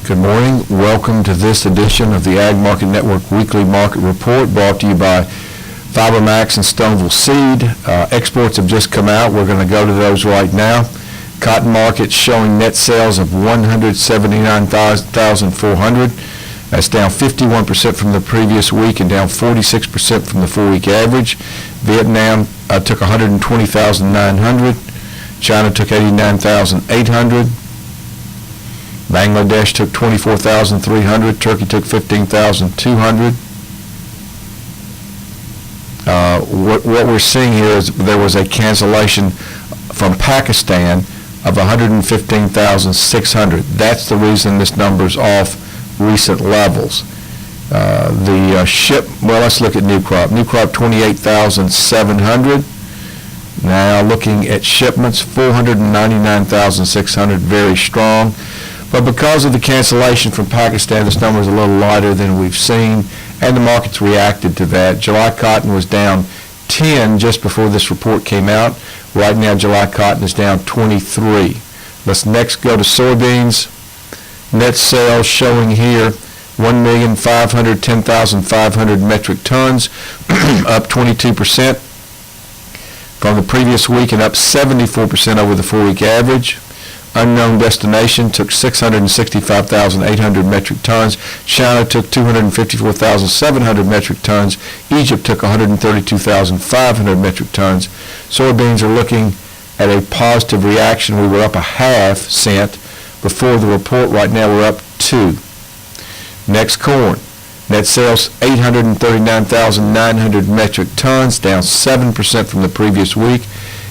Good morning. Welcome to this edition of the Ag Market Network Weekly Market Report, brought to you by FiberMax and Stoneville Seed. Exports have just come out. We're going to go to those right now. Cotton market showing net sales of 179,400. That's down 51% from the previous week and down 46% from the 4-week average. Vietnam took 120,900. China took 89,800. Bangladesh took 24,300. Turkey took 15,200. What we're seeing here is there was a cancellation from Pakistan of 115,600. That's the reason this number's off recent levels. Let's look at new crop. New crop 28,700. Now looking at shipments, 499,600, very strong. But because of the cancellation from Pakistan, this number is a little lighter than we've seen, and the market's reacted to that. July cotton was down 10 just before this report came out. Right now, July cotton is down 23. Let's next go to soybeans. Net sales showing here 1,510,500 metric tons, up 22% from the previous week and up 74% over the 4-week average. Unknown destination took 665,800 metric tons. China took 254,700 metric tons. Egypt took 132,500 metric tons. Soybeans are looking at a positive reaction. We were up a half cent before the report. Right now we're up 2. Next, corn. Net sales 839,900 metric tons, down 7% from the previous week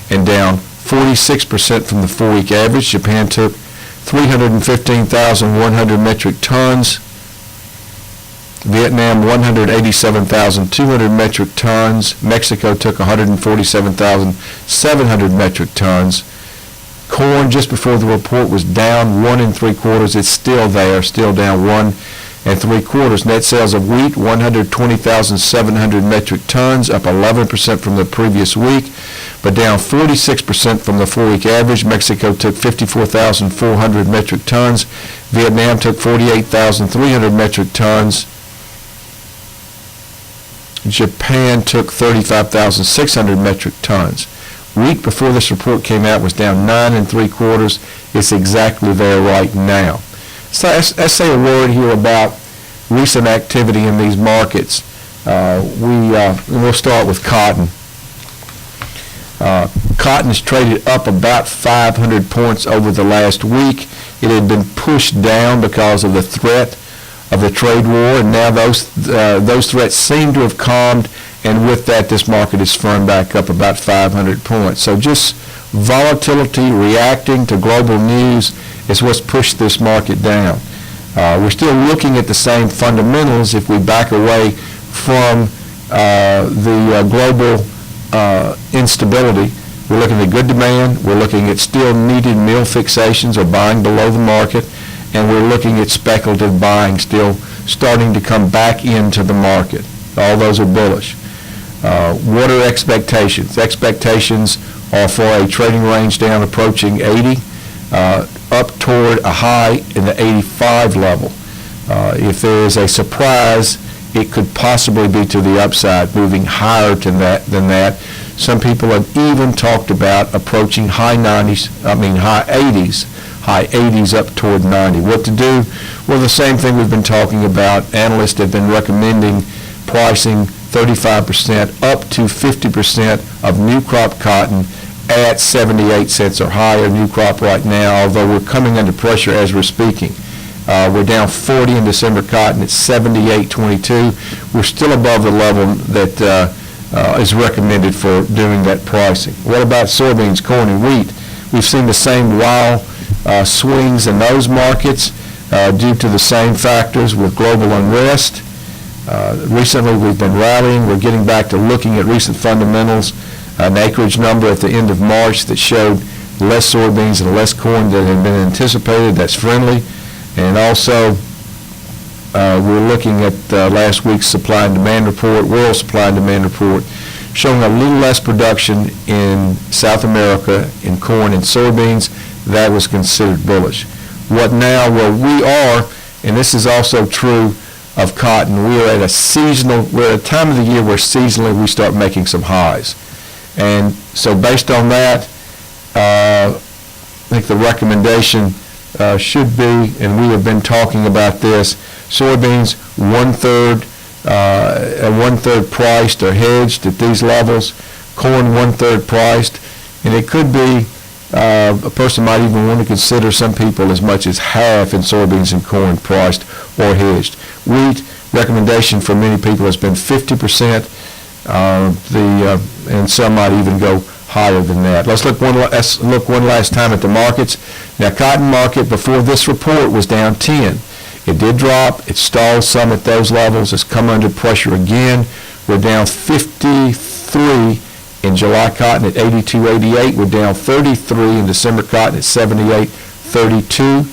and down 46% from the 4-week average. Japan took 315,100 metric tons. Vietnam 187,200 metric tons. Mexico took 147,700 metric tons. Corn just before the report was down 1 3/4. It's still there, still down 1 3/4. Net sales of wheat 120,700 metric tons, up 11% from the previous week, but down 46% from the 4-week average. Mexico took 54,400 metric tons. Vietnam took 48,300 metric tons. Japan took 35,600 metric tons. Wheat before this report came out was down 9 3/4. It's exactly there right now. So let's say a word here about recent activity in these markets. We'll start with cotton. Cotton is traded up about 500 points over the last week. It had been pushed down because of the threat of the trade war, and now those threats seem to have calmed, and with that, this market is firmed back up about 500 points. So just volatility reacting to global news is what's pushed this market down. We're still looking at the same fundamentals if we back away from the global instability. We're looking at good demand. We're looking at still needed mill fixations or buying below the market, and we're looking at speculative buying still starting to come back into the market. All those are bullish. What are expectations? Expectations are for a trading range down approaching 80, up toward a high in the 85 level. If there is a surprise, it could possibly be to the upside, moving higher than that. Some people have even talked about approaching high 80s up toward 90. What to do? Well, the same thing we've been talking about. Analysts have been recommending pricing 35% up to 50% of new crop cotton at 78 cents or higher. New crop right now, although we're coming under pressure as we're speaking. We're down 40 in December cotton at 78.22. We're still above the level that is recommended for doing that pricing. What about soybeans, corn, and wheat? We've seen the same wild swings in those markets due to the same factors with global unrest. Recently, we've been rallying. We're getting back to looking at recent fundamentals. An acreage number at the end of March that showed less soybeans and less corn than had been anticipated. That's friendly. And also, we're looking at last week's supply and demand report, world supply and demand report, showing a little less production in South America in corn and soybeans. That was considered bullish. What now? Well, we are and this is also true of cotton. We're at a time of the year where seasonally we start making some highs. And so based on that, I think the recommendation should be, and we have been talking about this, soybeans one-third priced or hedged at these levels, corn one-third priced, and it could be, a person might even want to consider, some people, as much as half in soybeans and corn priced or hedged. Wheat, recommendation for many people has been 50%, and some might even go higher than that. Let's look one last time at the markets. Now, cotton market before this report was down 10. It did drop. It stalled some at those levels. It's come under pressure again. We're down 53 in July cotton at 82.88. We're down 33 in December cotton at 78.32.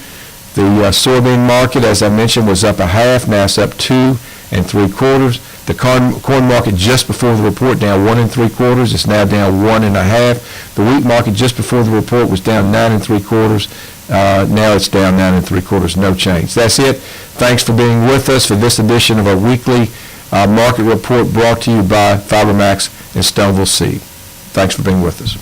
The soybean market, as I mentioned, was up a half. Now it's up 2 3/4. The corn market just before the report down 1 3/4. It's now down 1 1/2. The wheat market just before the report was down 9 3/4. Now it's down 9 3/4. No change. That's it. Thanks for being with us for this edition of our weekly market report brought to you by FiberMax and Stoneville Seed. Thanks for being with us.